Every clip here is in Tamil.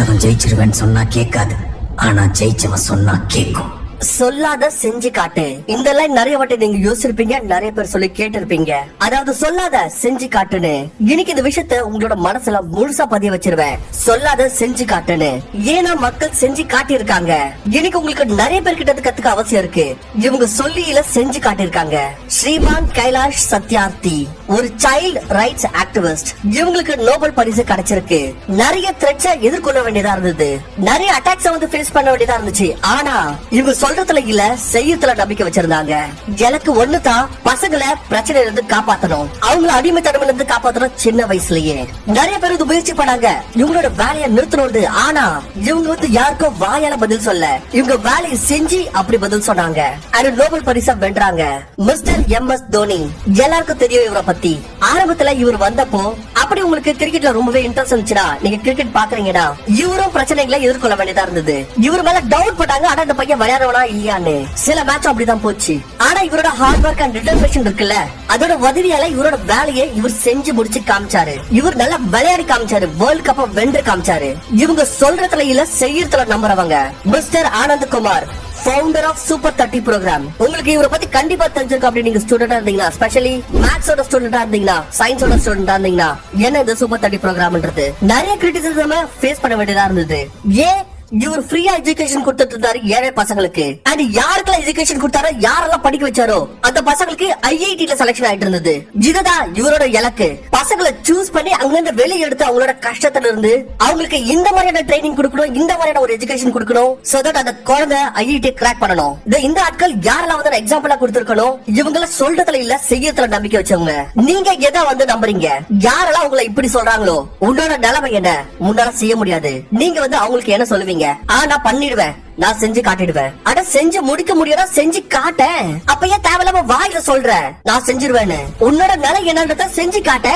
சொல்லாதவன் ஜெயிச்சிருவேன்னு சொன்னா கேட்காது, ஆனா ஜெயிச்சவன் சொன்னா கேட்கும். சொல்லாத செஞ்சு காட்டு. இந்த லைன் நிறைய வாட்டி நீங்க யோசிச்சிருப்பீங்க, நிறைய பேர் சொல்லி கேட்டிருப்பீங்க. அதாவது சொல்லாத செஞ்சு காட்டுன்னு. இன்னைக்கு இந்த விஷயத்த உங்களோட மனசுல முழுசா பதிய வச்சிருவேன். சொல்லாத செஞ்சு காட்டுன்னு. ஏன்னா மக்கள் செஞ்சு காட்டியிருக்காங்க. இன்னைக்கு உங்களுக்கு நிறைய பேர்கிட்ட கத்துக்க அவசியம் இருக்கு. இவங்க சொல்லியில செஞ்சு காட்டியிருக்காங்க. ஸ்ரீமான் கைலாஷ் சத்யார்த்தி ஒரு சைல்ட் ரைட்ஸ் ஆக்டிவிஸ்ட். இவங்களுக்கு நோபல் பரிசு கிடைச்சிருக்கு. நிறைய த்ரெட்ஸ எதிர்கொள்ள வேண்டியதா இருந்தது, நிறைய அட்டாக்ஸ் வந்து ஃபேஸ் பண்ண வேண்டியதா இருந்துச்சு. ஆனா இவங்க சொல்றதுல இல்ல செய்யறதுல நம்பிக்கை வச்சிருந்தாங்க. எனக்கு ஒண்ணுதான், பசங்களை பிரச்சனையில இருந்து காப்பாத்தணும், அவங்கள அடிமைத்தனமில இருந்து காப்பாத்தணும். சின்ன வயசுலயே நிறைய பேர் இது முயற்சி பண்ணாங்க இவங்களோட வேலையை நிறுத்தணும். ஆனா இவங்க வந்து யாருக்கும் வாயால பதில் சொல்ல, இவங்க வேலையை செஞ்சு அப்படி பதில் சொன்னாங்க. நோபல் பரிசை வென்றாங்க. Mister MS. தோனி. எல்லாருக்கும் தெரியும் இவரை பத்தி. ஆரம்பத்துல இவர் வந்தப்போ அப்படி உங்களுக்கு கிரிக்கெட்ல ரொம்பவே இன்ட்ரெஸ்ட் இருந்துச்சுன்னா, நீங்க கிரிக்கெட் பாக்குறீங்கன்னா இவரும் பிரச்சனைகளை எதிர்கொள்ள வேண்டியதா இருந்தது. இவர் மேல டவுட் போட்டாங்க, ஆனா இந்த பையன் விளையாடுவனா இல்லையான்னு. சில மேட்ச் அப்படிதான் போச்சு. ஆனா இவரோட ஹார்ட் ஒர்க் அண்ட் டிட்டர்மினேஷன் இருக்குல்ல, அதோட உதவியால இவரோட வேலையை இவர் செஞ்சு முடிச்சு காமிச்சாரு. இவர் நல்லா விளையாடி காமிச்சாரு, வேர்ல்ட் கப் வென்று காமிச்சாரு. இவங்க சொல்றதுல இல்ல செய்யறதுல நம்புறவங்க. Mister Anand Kumar, founder of super 30 programme. உங்களுக்கு இவரை பத்தி கண்டிப்பா தெரிஞ்சிருக்கும். அப்படி நீங்க ஸ்டூடெண்டா இருந்தீங்கன்னா, ஸ்பெஷலி மேத்ஸோட ஸ்டூடெண்டா இருந்தீங்கன்னா, சயின்ஸோட ஸ்டூடெண்டா இருந்தீங்கன்னா, என்ன இந்த சூப்பர் 30 ப்ரோக்ராம்ன்றது நிறைய கிரிட்டிசிசம் ஃபேஸ் பண்ண வேண்டியதா இருந்தது. ஏன் இவர் ஃப்ரீயா எஜுகேஷன் கொடுத்துட்டு இருந்தாரு ஏழை பசங்களுக்கு. அண்ட் யாருக்கெல்லாம் எஜுகேஷன் கொடுத்தாரோ, யாரெல்லாம் படிக்க வச்சாரோ அந்த பசங்களுக்கு ஐஐடில செலக்ஷன் ஆயிட்டு இருந்தது. இதுதான் இவரோட இலக்கு. பசங்களை சூஸ் பண்ணி அங்கிருந்து வெளியே எடுத்து அவங்களோட கஷ்டத்துல இருந்து அவங்களுக்கு இந்த மாதிரியான ட்ரைனிங் கொடுக்கணும், இந்த மாதிரியான ஒரு எஜுகேஷன் கொடுக்கணும். சோ தட் அந்த குழந்தை ஐஐடி கிராக் பண்ணணும். இந்த ஆட்கள் யாரெல்லாம் வந்து எக்ஸாம்பிளா கொடுத்திருக்கணும், இவங்கள சொல்றதுல இல்ல செய்யறதுல நம்பிக்கை வச்சவங்க. நீங்க எதை வந்து நம்புறீங்க? யாரெல்லாம் உங்களை இப்படி சொல்றாங்களோ, உன்னோட நிலைமை என்ன, உன்னால செய்ய முடியாது, நீங்க வந்து அவங்களுக்கு என்ன சொல்லுவீங்க? நான் பண்ணிடுவேன், நான் செஞ்சு காட்டிடுவேன். அட செஞ்சு முடிக்க முடியும், செஞ்சு காட்ட. அப்ப ஏன் தேவையில்லாம வாயில சொல்ற நான் செஞ்சிருவேன்னு? உன்னோட நிலை என்னன்றத செஞ்சு காட்ட.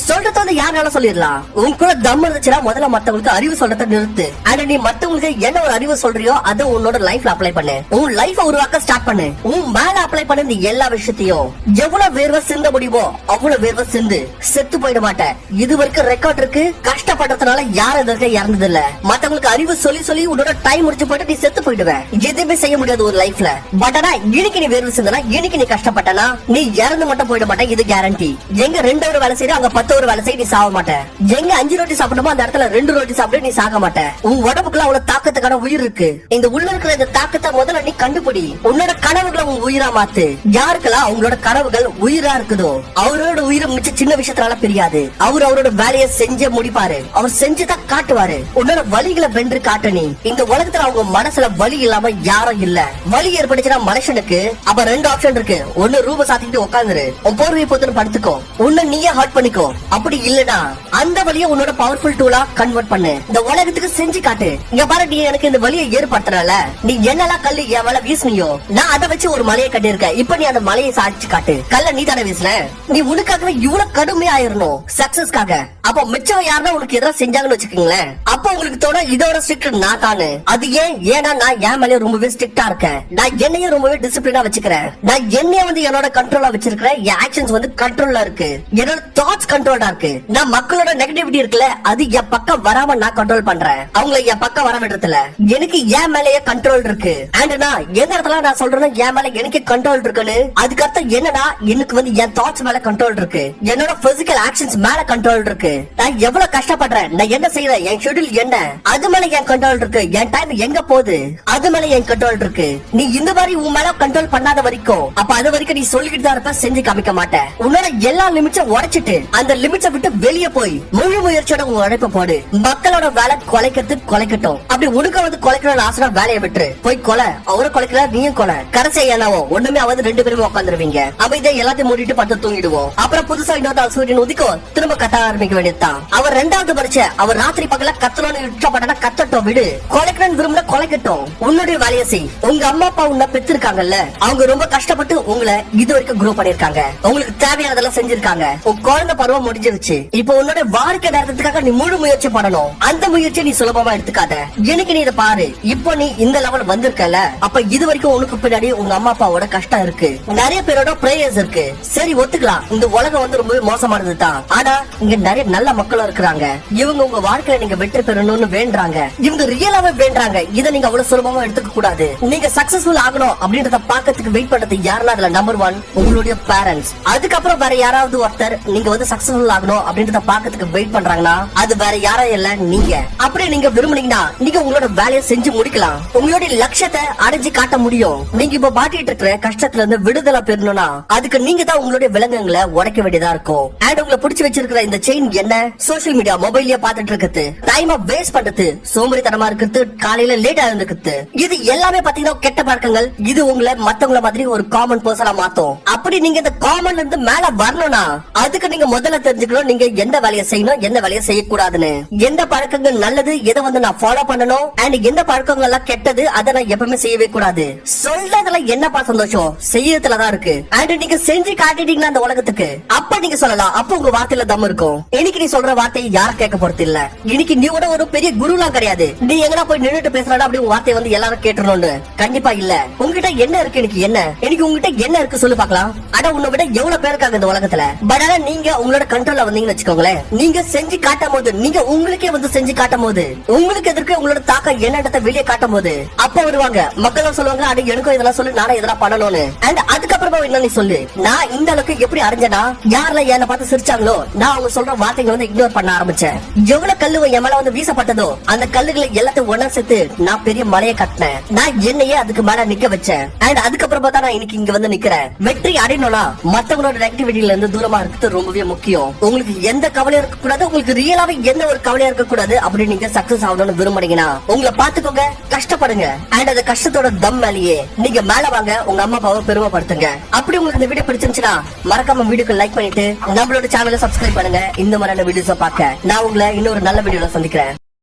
சொல்றத வந்து யாரால சொல்லிடலாம். உன் கூட தம் இருந்துச்சுன்னா முதல்ல மத்தவங்களுக்கு அறிவு சொல்றத நிறுத்து. ஆனா நீ மத்தவங்களுக்கு என்ன ஒரு அறிவு சொல்றியோ அதை உன்னோட லைஃப்ல அப்ளை பண்ணு. உன் லைஃப உருவாக்க ஸ்டார்ட் பண்ணு. உன் மேல அப்ளை பண்ணு. நீ எல்லா விஷயத்தையும் எவ்வளவு வேர்வை சிந்த முடியுமோ அவ்வளவு வேர்வை சிந்து. செத்து போயிட மாட்டேன். இது வரைக்கும் ரெக்கார்ட் இருக்கு. கஷ்டப்படுறதுனால யாரும் இதற்கு இறந்தது இல்ல. மத்தவங்களுக்கு அறிவு சொல்லி சொல்லி உன்னோட டைம் முடிச்சு போயிட்டு நீ செத்து போயிடுவேன். எதுவுமே செய்ய முடியாது ஒரு லைஃப்ல. பட் ஆனா இன்னைக்கு நீ வேர்வை சிந்தனா, இன்னைக்கு நீ கஷ்டப்பட்டனா, நீ இறந்து மட்டும் போயிட மாட்டேன். இது கேரண்டி. எங்க 2 hour வேலை செய்ய, அங்க 10 hour வேலை செய்ய, நீ சாக மாட்டேன். எங்க 5 ரோட்டி சாப்பிடணுமோ அந்த இடத்துல 2 ரோட்டி சாப்பிட, நீ சாக மாட்டேன். உன் உடம்புக்குள்ள அவ்வளவு தாக்கத்துக்கான உயிர் இருக்கு. இந்த உள்ள இருக்கிற இந்த தாக்கத்தை முதல்ல நீ கண்டுபிடி. உன்னோட கனவுகளை உன் உயிரா மாத்து. யாருக்கெல்லாம் அவங்களோட கனவுகள் உயிரா இருக்குதோ அவரோட உயிரை மிச்ச சின்ன விஷயத்தால பிரியாது. அவரோட வேலையை செஞ்சே முடிப்பாரு. அவர் செஞ்சுதான் காட்டுவாரு. உன்னோட வலிகளை வென்று காட்டு. நீ இந்த உலகத்துல அவங்க மனசுல வலி இல்லாம யாரும் இல்ல. வலி ஏற்பட்டுச்சுன்னா மனுஷனுக்கு அப்ப 2 ஆப்ஷன் இருக்கு. ஒண்ணு ரூப சாத்திட்டு உட்காந்துரு, உன் போர்வை போட்டு படுத்துக்கோ, உன்ன நீயே ஹர்ட் பண்ணிக்கோ. அப்படி இல்லனா அந்த வலியை உன்னோட பவர்ஃபுல் டூலா கன்வெர்ட் பண்ணு. இந்த உலகத்துக்கு செஞ்சு காட்டு. இங்க பாரு, நீ எனக்கு இந்த வலியை ஏற்படுத்தறல, நீ என்னெல்லாம் கல்லு என் மேல வீசினியோ நான் அதை வச்சு ஒரு மலையை கட்டியிருக்கேன். இப்ப நீ அந்த மலையை சாட்சி காட்டு. கல்ல நீ தானே வீசுன. நீ உனக்காகவே இவ்வளவு கடுமையா ஆயிரணும் சக்சஸ்க்காக. அப்ப மிச்சம் யாருன்னா உனக்கு எதாவது செஞ்சாங்கன்னு வச்சுக்கீங்களேன், அப்ப உங்களுக்கு தோண இதோட ஸ்ட்ரிக்ட் நான் தானு. அது ஏன்னா நான் என் மேலே ரொம்பவே ஸ்ட்ரிக்டா இருக்கேன். நான் என்னையே ரொம்பவே டிசிப்ளினா வச்சுக்கிறேன். நான் என்னைய வந்து என்னோட கண்ட்ரோலா வச்சிருக்கிறேன். என் ஆக்ஷன்ஸ் வந்து கண்ட்ரோல்ல இருக்கு. என்னோட தாட்ஸ் கண்ட்ரோலா இருக்கு. நான் மக்களோட நெகட்டிவிட்டி இருக்குல்ல, அது என் பக்கம் வராம நான் கண்ட்ரோல் பண்றேன். அவங்களை என் பக்கம் வர விடுறதுல எனக்கு என் மேலேயே கண்ட்ரோல் இருக்கு. அண்ட் நான் எந்த இடத்துல நான் சொல்றேன் என் மேல எனக்கு கண்ட்ரோல் இருக்குன்னு, அதுக்கு அர்த்தம் என்னன்னா எனக்கு வந்து என் தாட்ஸ் மேல கண்ட்ரோல் இருக்கு. என்னோட பிசிக்கல் ஆக்ஷன்ஸ் மேல கண்ட்ரோல் இருக்கு. நான் எவ்வளவு கஷ்டப்படுறேன், நான் என்ன செய்யறேன், என் ஷெட்யூல் என்ன, அது மேல என் கண்ட்ரோல் இருக்கு. என் டைம் எங்க போகுது அது மேல என் கண்ட்ரோல் இருக்கு. நீ இந்த மாதிரி உன் மேல கண்ட்ரோல் பண்ணாத வரைக்கும் அப்ப அது வரைக்கும் நீ சொல்லிக்கிட்டு தான் இருப்ப, செஞ்சு காமிக்க மாட்டேன். உன்னோட எல்லா லிமிட்ஸை உடைச்சிட்டு அந்த லிமிட்ஸை விட்டு வெளியே போய் முழு முயற்சியோட உன் உழைப்ப போடு. மக்களோட வேலை கொலைக்கிறது கொலைக்கட்டும். அப்படி உனக்கு வந்து கொலைக்கணும்னு ஆசை வேலையை விட்டு போய் கொலை. அவரை கொலைக்கிற நீயும் கொலை. கடைசி ஏனாவோ ஒண்ணுமே வந்து 2 பேருமே உட்காந்துருவீங்க. அமைதியா எல்லாத்தையும் மூடிட்டு படுத்து தூங்கிடுவோம். அப்புறம் புதுசா இன்னொரு சூரியன் உதிக்கும், திரும்ப கத்த ஆரம்பிக்க வேண்டியதுதான். அவர் 2வது படிச்ச அவர் ராத்திரி பகல கத்தணும்னு இஷ்டப்பட்டா கத்தட்டும், விடு. கொலைக்கணும்னு விரும்பல கொலைக்கட்டும். உன்னுடைய வேலையை செய். உங்க அம்மா அப்பா உன்னை பெற்றிருக்காங்கல்ல, அவங்க ரொம்ப கஷ்டப்பட்டு உங்களை இது வரைக்கும் குரோ பண்ணிருக்காங்க. உங்களுக்கு தேவையானதெல்லாம் செஞ்சிருக்காங்க. உன் குழந்தை பருவம் முடிஞ்சிருச்சு. இப்போ உன்னோட வாழ்க்கை நேரத்துக்காக நீ முழு முயற்சி பண்ணணும். அந்த முயற்சி நீ சுலபமா எடுத்துக்காத. எனக்கு நீ இதை பாரு, இப்போ நீ இந்த லெவல் வந்திருக்கல, அப்ப இது வரைக்கும் உனக்கு பின்னாடி உங்க அம்மா அப்பாவோட கஷ்டம் இருக்கு, நிறைய பேரோட பிரேயர்ஸ் இருக்கு. சரி ஒத்துக்கலாம், இந்த உலகம் வந்து ரொம்ப மோசமானது தான். ஆனா இங்க நிறைய நல்ல மக்களும் இருக்கிறாங்க. இவங்க உங்க வாழ்க்கையில நீங்க வெற்றி பெறணும்னு வேண்டாங்க. இவங்க ரியலாவே வேண்டாங்க. இதை நீங்க அவ்வளவு சுலபமா எடுத்துக்க கூடாது. நீங்க சக்சஸ்ஃபுல் ஆகணும் அப்படின்றத பாக்கிறதுக்கு வெயிட் பண்றது யாருன்னா அதுல நம்பர் 1 உங்களுடைய பேரண்ட்ஸ். அதுக்கப்புறம் வேற யாராவது ஒருத்தர் நீங்க வந்து சக்சஸ்ஃபுல் ஆகணும் அப்படின்றத பாக்கிறதுக்கு வெயிட் பண்றாங்கன்னா அது வேற யாரும் இல்ல நீங்க. அப்படியே நீங்க விரும்புனீங்கன்னா நீங்க உங்களோட வேலையை செஞ்சு முடிக்கலாம். உங்களுடைய லட்சியத்தை அடைஞ்சு காட்ட முடியும். நீங்க இப்ப பாட்டிட்டு இருக்கிற கஷ்டத்துல இருந்து விடுதலை பெறணும்னா அதுக்கு நீங்க தான் உங்களுடைய விலங்குகளை உடைக்க வேண்டியதா இருக்கும். அண்ட் உங்களை பிடிச்சி வச்சிருக்கிற இந்த செயின் என்ன? சோசியல் மீடியா மொபைல்லயே பாத்துட்டு இருக்குது, டைம் வேஸ்ட் பண்றது, சோம்பேறித்தனமா இருக்கிறது, காலையில லேட் ஆயிருக்குது, இது எல்லாமே பாத்தீங்கன்னா கெட்ட பழக்கங்கள். இது உங்களை மத்தவங்கள மாதிரி ஒரு காமன் பர்சனா மாத்தும். அப்படி நீங்க இந்த காமன்ல இருந்து மேல வரணும்னா அதுக்கு நீங்க முதல்ல தெரிஞ்சுக்கணும் நீங்க எந்த வேலையை செய்யணும், எந்த வேலையை செய்யக்கூடாதுன்னு. எந்த பழக்கங்கள் நல்லது, எதை வந்து நான் ஃபாலோ பண்ணணும், அண்ட் எந்த பழக்கங்கள் எல்லாம் கெட்டது, அதை நான் எப்பவுமே செய்யவே கூடாது. சொல்றதுல என்னப்பா சந்தோஷம், செய்யறதுலதான் இருக்கு. அண்ட் நீங்க செஞ்சு காட்டிட்டீங்கன்னா அந்த உலகத்துக்கு அப்ப நீங்க சொல்லலாம், அப்ப உங்க வார்த்தையில தம் இருக்கும். இன்னைக்கு நீ சொல்ற வார்த்தையை யாரும் கேட்க போறது இல்ல. இன்னைக்கு நீ கூட ஒரு பெரிய குருலாம் கிடையாது. நீ எங்கடா போய் நின்னுட்டு பேசுறா அப்படி உங்க வார்த்தையை வந்து எல்லாரும் கேட்டுறணும்னு கண்டிப்பா இல்ல. உங்ககிட்ட என்ன இருக்கு, எனக்கு என்ன, எனக்கு உங்ககிட்ட என்ன இருக்கு சொல்லு பாக்கலாம். அட உன்னை விட எவ்வளவு பேர் இருக்காங்க இந்த உலகத்துல. பட் ஆனா நீங்க உங்களோட கண்ட்ரோல்ல வந்தீங்கன்னு வச்சுக்கோங்களேன், நீங்க செஞ்சு காட்டும் போது, நீங்க உங்களுக்கே வந்து செஞ்சு காட்டும் போது, உங்களுக்கு எதிர்க்க உங்களோட தாக்கம் என்னன்றத வெளியே காட்டும் போது அப்ப வருவாங்க மக்களும் சொல்லுவாங்க, அட எனக்கும் இதெல்லாம் சொல்லு, நானும் இதெல்லாம் பண்ணணும்னு. அண்ட் அதுக்கப்புறமா என்ன நீ சொல்லு, நான் இந்த அளவுக்கு எப்படி அறிஞ்சனா, யாரெல்லாம் என்ன பார்த்து சிரிச்சாங்களோ நான் அவங்க சொல்ற வார்த்தைகளை வந்து இக்னோர் பண்ண ஆரம்பிச்சேன். எவ்வளவு கல்லு என் மேல வந்து வீசப்பட்டதோ அந்த கல்லுகளை எல்லாத்தையும் ஒன்னா சேர்த்து நான் பெரிய மலையை கட்டினேன். நான் என்னையே அதுக்கு மேல நிக்க வச்சேன். அண்ட் அதுக்கப்புறமா தான் நான் இன்னைக்கு இங்க வந்து நிக்கிறேன். வெற்றி அடையணும்னா மத்தவங்களோட நெகட்டிவிட்டில இருந்து தூரமா இருக்கிறது ரொம்பவே முக்கியம். உங்களுக்கு எந்த கவலையும் இருக்க கூடாது, உங்களுக்கு ரியலாவே எந்த ஒரு கவலையும் இருக்க கூடாது. அப்படி நீங்க சக்சஸ் ஆகணும்னு விரும்புறீங்கன்னா உங்களை பாத்துக்கோங்க, கஷ்டப்படுங்க. அண்ட் அந்த கஷ்டத்தோட தம் மேலேயே நீங்க மேல வாங்க, உங்க அம்மா அப்பாவை பெருமைப்படுத்துங்க. அப்படி உங்களுக்கு இந்த வீடியோ பிடிச்சிருந்துச்சுன்னா மறக்காம வீடியோக்கு லைக் பண்ணிட்டு நம்மளோட சேனலை சப்ஸ்கிரைப் பண்ணுங்க. இந்த மாதிரியான வீடியோஸ் பார்க்க நான் உங்களை இன்னொரு நல்ல வீடியோல சந்திக்கிறேன்.